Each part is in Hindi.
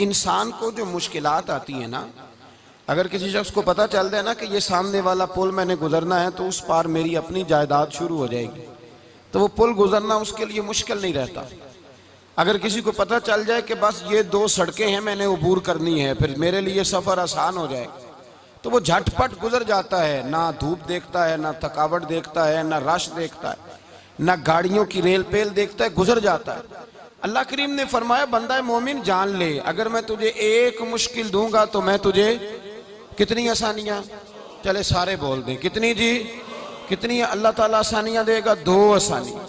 इंसान को जो मुश्किलात आती है ना, अगर किसी शख्स को पता चल जाए ना कि ये सामने वाला पुल मैंने गुजरना है तो उस पार मेरी अपनी जायदाद शुरू हो जाएगी, तो वो पुल गुजरना उसके लिए मुश्किल नहीं रहता। अगर किसी को पता चल जाए कि बस ये 2 सड़कें हैं मैंने अबूर करनी है, फिर मेरे लिए सफ़र आसान हो जाएगा, तो वो झटपट गुजर जाता है। ना धूप देखता है, ना थकावट देखता है, ना रश देखता है, ना गाड़ियों की रेल पेल देखता है, गुजर जाता है। अल्लाह करीम ने फरमाया, बंदा मोमिन जान ले, अगर मैं तुझे एक मुश्किल दूंगा तो मैं तुझे कितनी आसानियां, चले सारे बोल दें, कितनी जी, कितनी अल्लाह ताला आसानियां देगा? 2 आसानियां।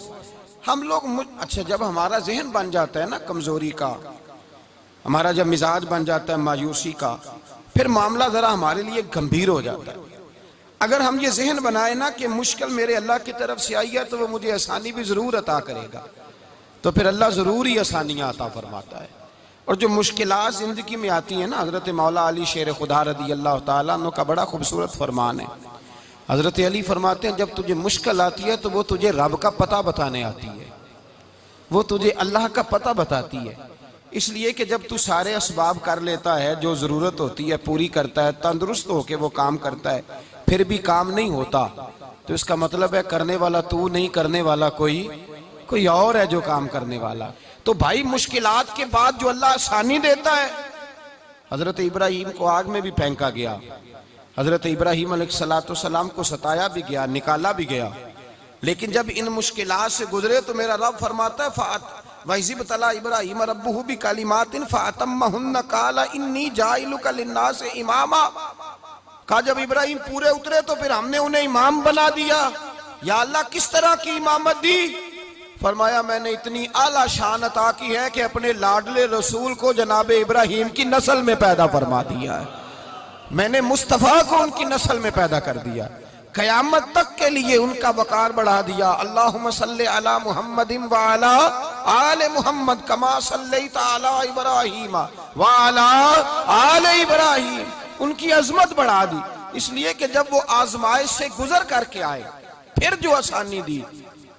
हम लोग अच्छा, जब हमारा जहन बन जाता है ना कमजोरी का, हमारा जब मिजाज बन जाता है मायूसी का, फिर मामला जरा हमारे लिए गंभीर हो जाता है। अगर हम ये जहन बनाए ना कि मुश्किल मेरे अल्लाह की तरफ से आई है तो वो मुझे आसानी भी जरूर अता करेगा, तो फिर अल्लाह जरूर ही आसानियां अता फरमाता है। और जो मुश्किलात जिंदगी में आती है ना, हजरत मौला अली शेर खुदा रदी अल्लाह तआला अन्हु का बड़ा खूबसूरत फरमान है। हजरत अली फरमाते हैं, जब तुझे मुश्किल आती है तो वो तुझे रब का पता बताने आती है, वो तुझे अल्लाह का पता बताती है। इसलिए कि जब तू सारे असबाब कर लेता है, जो ज़रूरत होती है पूरी करता है, तंदुरुस्त होकर वो काम करता है, फिर भी काम नहीं होता, तो इसका मतलब है करने वाला तू नहीं, करने वाला कोई और है जो काम करने वाला। तो भाई मुश्किलात के बाद जो अल्लाह आसानी देता है, हजरत इब्राहीम को आग में भी फेंका गया, हजरत इब्राहीम अलैहिस्सलाम को सताया भी गया, निकाला भी गया, लेकिन जब इन मुश्किलात से गुजरे तो मेरा रब फरमाता है, वइज़िब्तला इब्राहीम रब्बुहु बिकलिमातिन फअतम्महुन्ना क़ाला इन्नी जाइलुका लिन्नासि इमामा। कहा जब इब्राहीम पूरे उतरे तो फिर हमने उन्हें इमाम बना दिया। या अल्लाह किस तरह की इमामत दी? फरमाया मैंने इतनी आला शान अता की है कि अपने लाडले रसूल को जनाब इब्राहीम की नस्ल में पैदा फरमा दिया है, मैंने मुस्तफ़ा को उनकी नस्ल में पैदा कर दिया, क़यामत तक के लिए उनका वकार बढ़ा दिया। अल्लाहुम्मा सल्लि अला मुहम्मदिन व अला आले मुहम्मद कमा सल्लैता अला इब्राहीम व अला आले इब्राहीम, उनकी अजमत बढ़ा दी। इसलिए कि जब वो आजमाइश से गुजर करके आए फिर जो आसानी दी,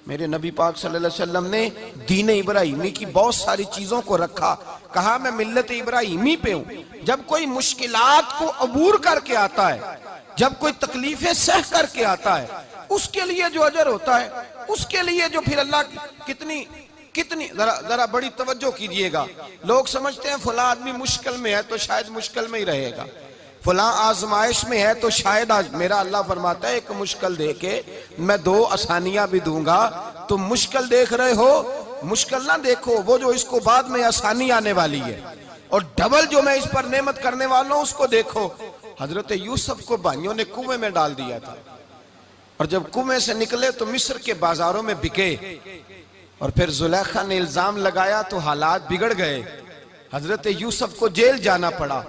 मेरे नबी पाक सल्लल्लाहु अलैहि वसल्लम ने दीन इब्राहीमी की बहुत सारी चीजों को रखा, कहा मैं मिल्लत इब्राहीमी पे हूं। जब कोई मुश्किलात को अबूर करके आता है, जब कोई तकलीफें सह करके आता है, उसके लिए जो अजर होता है, उसके लिए जो फिर अल्लाह कितनी कितनी जरा बड़ी तवज्जो कीजिएगा। लोग समझते हैं फला आदमी मुश्किल में है तो शायद मुश्किल में ही रहेगा, फला आजमाइश में है तो शायद आज, मेरा अल्लाह फरमाता है एक मुश्किल दे के मैं 2 आसानियां भी दूंगा। तुम मुश्किल देख रहे हो, मुश्किल ना देखो, वो जो इसको बाद में आसानी आने वाली है, और डबल जो मैं इस पर नेमत करने वाला हूं उसको देखो। हजरत यूसुफ को भाइयों ने कुएं में डाल दिया था, और जब कुएं से निकले तो मिस्र के बाजारों में बिके, और फिर जुलेखा ने इल्जाम लगाया तो हालात बिगड़ गए, हजरत यूसुफ को जेल जाना पड़ा।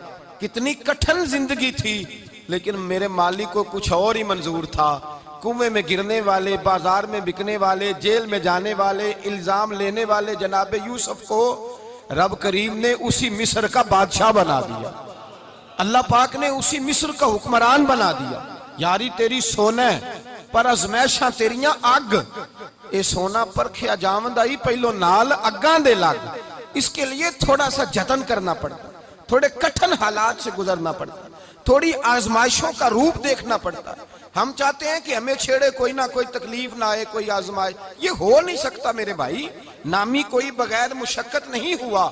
कितनी कठिन जिंदगी थी, लेकिन मेरे मालिक को कुछ और ही मंजूर था। कुएं में गिरने वाले, बाजार में बिकने वाले, जेल में जाने वाले, इल्जाम लेने वाले जनाब यूसुफ को रब करीम ने उसी मिस्र का बादशाह बना दिया, अल्लाह पाक ने उसी मिस्र का हुक्मरान बना दिया। यारी तेरी सोना पर अजमैशा तेरियां अग, ये सोना परखिया जावंदा ही पहलो नाल अग्गां दे लग। इसके लिए थोड़ा सा जतन करना पड़ता, थोड़े कठिन हालात से गुजरना पड़ता, थोड़ी आजमाइशों का रूप देखना पड़ता। हम चाहते हैं कि हमें छेड़े कोई ना कोई तकलीफ ना आए, कोई आजमाइश, ये हो नहीं सकता मेरे भाई। नामी कोई बगैर मुशक्कत नहीं हुआ,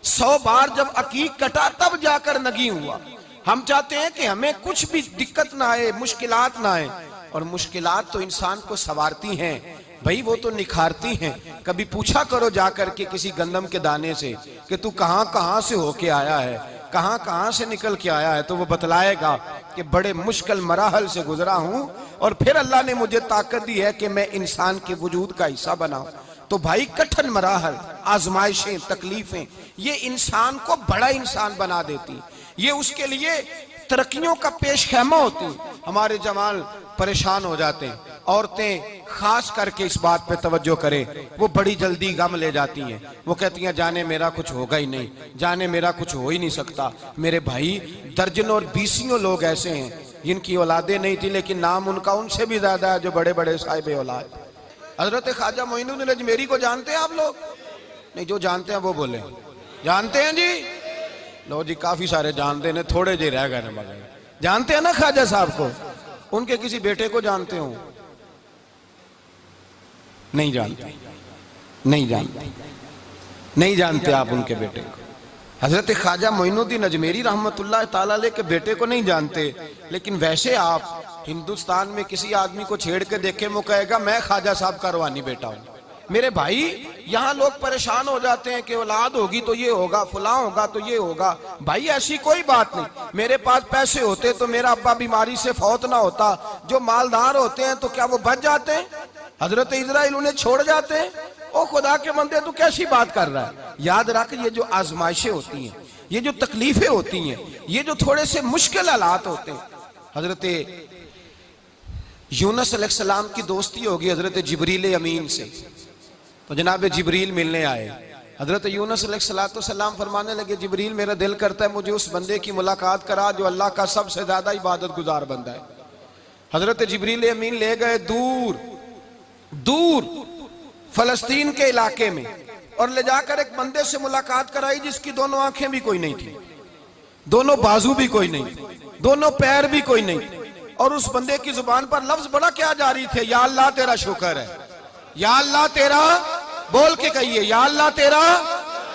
100 बार जब अकीक कटा तब जाकर नगी हुआ। हम चाहते हैं कि हमें कुछ भी दिक्कत ना आए, मुश्किलात ना आए, और मुश्किलात तो इंसान को संवारती हैं भाई, वो तो निखारती हैं। कभी पूछा करो जाकर के किसी गंदम के दाने से कि तू कहां कहां से होके आया है, कहां कहां से निकल के आया है, तो वो बतलाएगा कि बड़े मुश्किल मराहल से गुजरा हूं, और फिर अल्लाह ने मुझे ताकत दी है कि मैं इंसान के वजूद का हिस्सा बनाऊं। तो भाई कठिन मराहल, आजमाइशें, तकलीफें, ये इंसान को बड़ा इंसान बना देती, ये उसके लिए तरक्कियों का पेश खैमा होती। हमारे जवान परेशान हो जाते हैं, औरतें खास करके इस बात पे तवज्जो करें, वो बड़ी जल्दी गम ले जाती हैं। वो कहती हैं जाने मेरा कुछ होगा ही नहीं, जाने मेरा कुछ हो ही नहीं सकता। मेरे भाई दर्जनों और बीसियों लोग ऐसे हैं जिनकी औलादे नहीं थी, लेकिन नाम उनका उनसे भी ज्यादा है जो बड़े बड़े साहिब औलाद। हजरत ख्वाजा मोइनुद्दीन अजमेरी को जानते हैं आप लोग? नहीं, जो जानते हैं वो बोले। जानते हैं जी? लो जी, काफी सारे जानते हैं, थोड़े जे रह गए मगर जानते हैं ना ख्वाजा साहब को? उनके किसी बेटे को जानते हो? नहीं जानते, नहीं जानते, नहीं जानते आप उनके बेटे को। हजरत ख्वाजा मोइनुद्दीन अजमेरी रहमतुल्लाह ताला अलैह के बेटे को नहीं जानते, लेकिन वैसे आप हिंदुस्तान में किसी आदमी को छेड़ के देखे, वो कहेगा मैं ख्वाजा साहब का रूहानी बेटा हूं। मेरे भाई, यहाँ लोग परेशान हो जाते हैं कि औलाद होगी तो ये होगा, फलां होगा तो ये होगा। भाई ऐसी कोई बात नहीं। मेरे पास पैसे होते तो मेरा अब्बा बीमारी से फौत ना होता। जो मालदार होते हैं तो क्या वो बच जाते हैं? हजरत इजराइल उन्हें छोड़ जाते हैं? ओ खुदा के बंदे, तू कैसी बात कर रहा है? याद रख, ये जो आजमाइशें होती हैं, ये जो तकलीफें होती हैं, ये जो थोड़े से मुश्किल हालात होते हैं। हजरत यूनुस अलैहिस्सलाम की दोस्ती होगी हजरत जिब्रील अमीन से, तो जनाब जिब्रील मिलने आए। हजरत यूनुस अलैहिस्सलाम फरमाने लगे, जिब्रील मेरा दिल करता है मुझे उस बंदे की मुलाकात करा जो अल्लाह का सबसे ज्यादा इबादत गुजार बंदा है। हजरत जिब्रील अमीन ले गए दूर दूर फलस्तीन के इलाके में, और ले जाकर एक बंदे से मुलाकात कराई जिसकी दोनों आंखें भी कोई नहीं थी, दोनों बाजू भी कोई नहीं, दोनों पैर भी कोई नहीं, और उस बंदे की जुबान पर लफ्ज बड़ा क्या जारी थे, या अल्लाह तेरा शुक्र है, या अल्लाह तेरा, बोल के कहिए, या अल्लाह तेरा,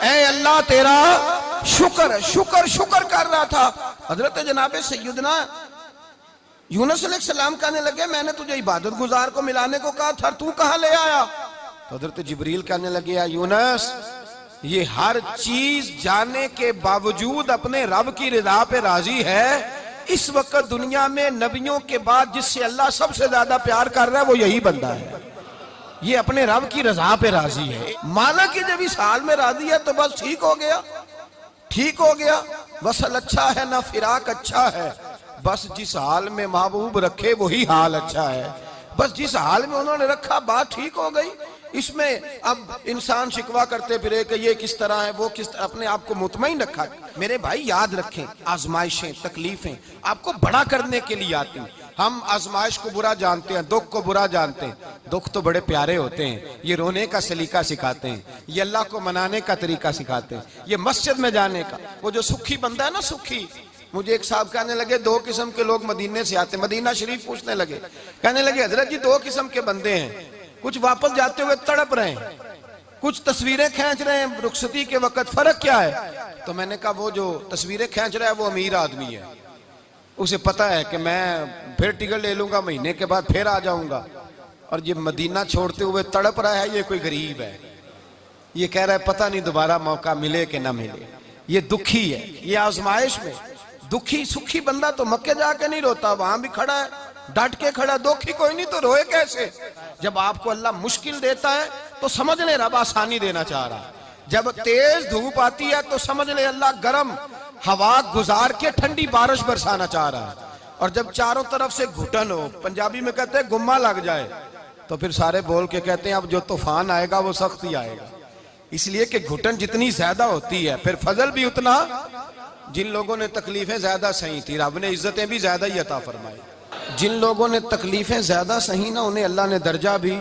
ऐ अल्लाह तेरा शुक्र है। शुक्र शुक्र कर रहा था। हजरत जनाबे सैयदना यूनुस अलैहिस्सलाम कहने लगे, मैंने तुझे इबादत गुजार को मिलाने को कहा था, तू कहां ले आया? तो हजरत जिब्रील कहने लगे, या यूनुस, ये हर चीज जाने के बावजूद अपने रब की रिदा पे राजी है। इस वक्त दुनिया में नबियों के बाद जिससे अल्लाह सबसे ज्यादा प्यार कर रहा है वो यही बंदा है। ये अपने रब की रजा पे राजी है। माना कि जब इस हाल में राजी है तो बस ठीक हो गया, ठीक हो गया। वसल अच्छा है ना फिराक अच्छा है, बस जिस हाल में महबूब रखे वही हाल अच्छा है। बस जिस हाल में उन्होंने रखा बात ठीक हो गई। इसमें अब इंसान शिकवा करते फिरे कि ये किस तरह है, वो किस तरह, अपने आप को मुतमईन रखा। मेरे भाई याद रखें, आजमाइशें तकलीफें आपको बड़ा करने के लिए आती हैं। हम आजमाइश को बुरा जानते हैं, दुख को बुरा जानते हैं। दुख तो बड़े प्यारे होते हैं, ये रोने का सलीका सिखाते हैं, ये अल्लाह को मनाने का तरीका सिखाते हैं, ये मस्जिद में जाने का। वो जो सुखी बंदा है ना, सुखी, मुझे एक साहब कहने लगे दो किस्म के लोग मदीने से आते, मदीना शरीफ पूछने लगे, कहने लगे हजरत जी दो किस्म के बंदे हैं, कुछ वापस जाते हुए तड़प रहे हैं, कुछ तस्वीरें खींच रहे हैं रुखसती के वक्त, फर्क क्या है? तो मैंने कहा वो जो तस्वीरें खींच रहा है वो अमीर आदमी है, उसे पता है कि मैं फिर टिकट ले लूंगा, महीने के बाद फिर आ जाऊंगा। और ये मदीना छोड़ते हुए तड़प रहा है, ये कोई गरीब है, ये कह रहा है पता नहीं दोबारा मौका मिले कि ना मिले। ये दुखी है, ये आजमाइश में दुखी। सुखी बंदा तो मक्के जाके नहीं रोता, वहां भी खड़ा है, डट के खड़ा। दुखी कोई नहीं तो रोए कैसे? जब आपको अल्लाह मुश्किल देता है तो समझ ले रब आसानी देना चाह रहा है। जब तेज धूप आती है तो समझ ले अल्लाह गर्म हवा गुजार के ठंडी बारिश बरसाना चाह रहा है। और जब चारों तरफ से घुटन हो, पंजाबी में कहते हैं गुम्मा लग जाए, तो फिर सारे बोल के कहते हैं अब जो तूफान आएगा वो सख्त ही आएगा। इसलिए कि घुटन जितनी ज्यादा होती है फिर फजल भी उतना। जिन लोगों ने तकलीफें ज्यादा सही थी रब ने इज्जतें भी ज्यादा ही अता फरमाई। जिन लोगों ने तकलीफें ज्यादा सही ना उन्हें अल्लाह ने दर्जा भी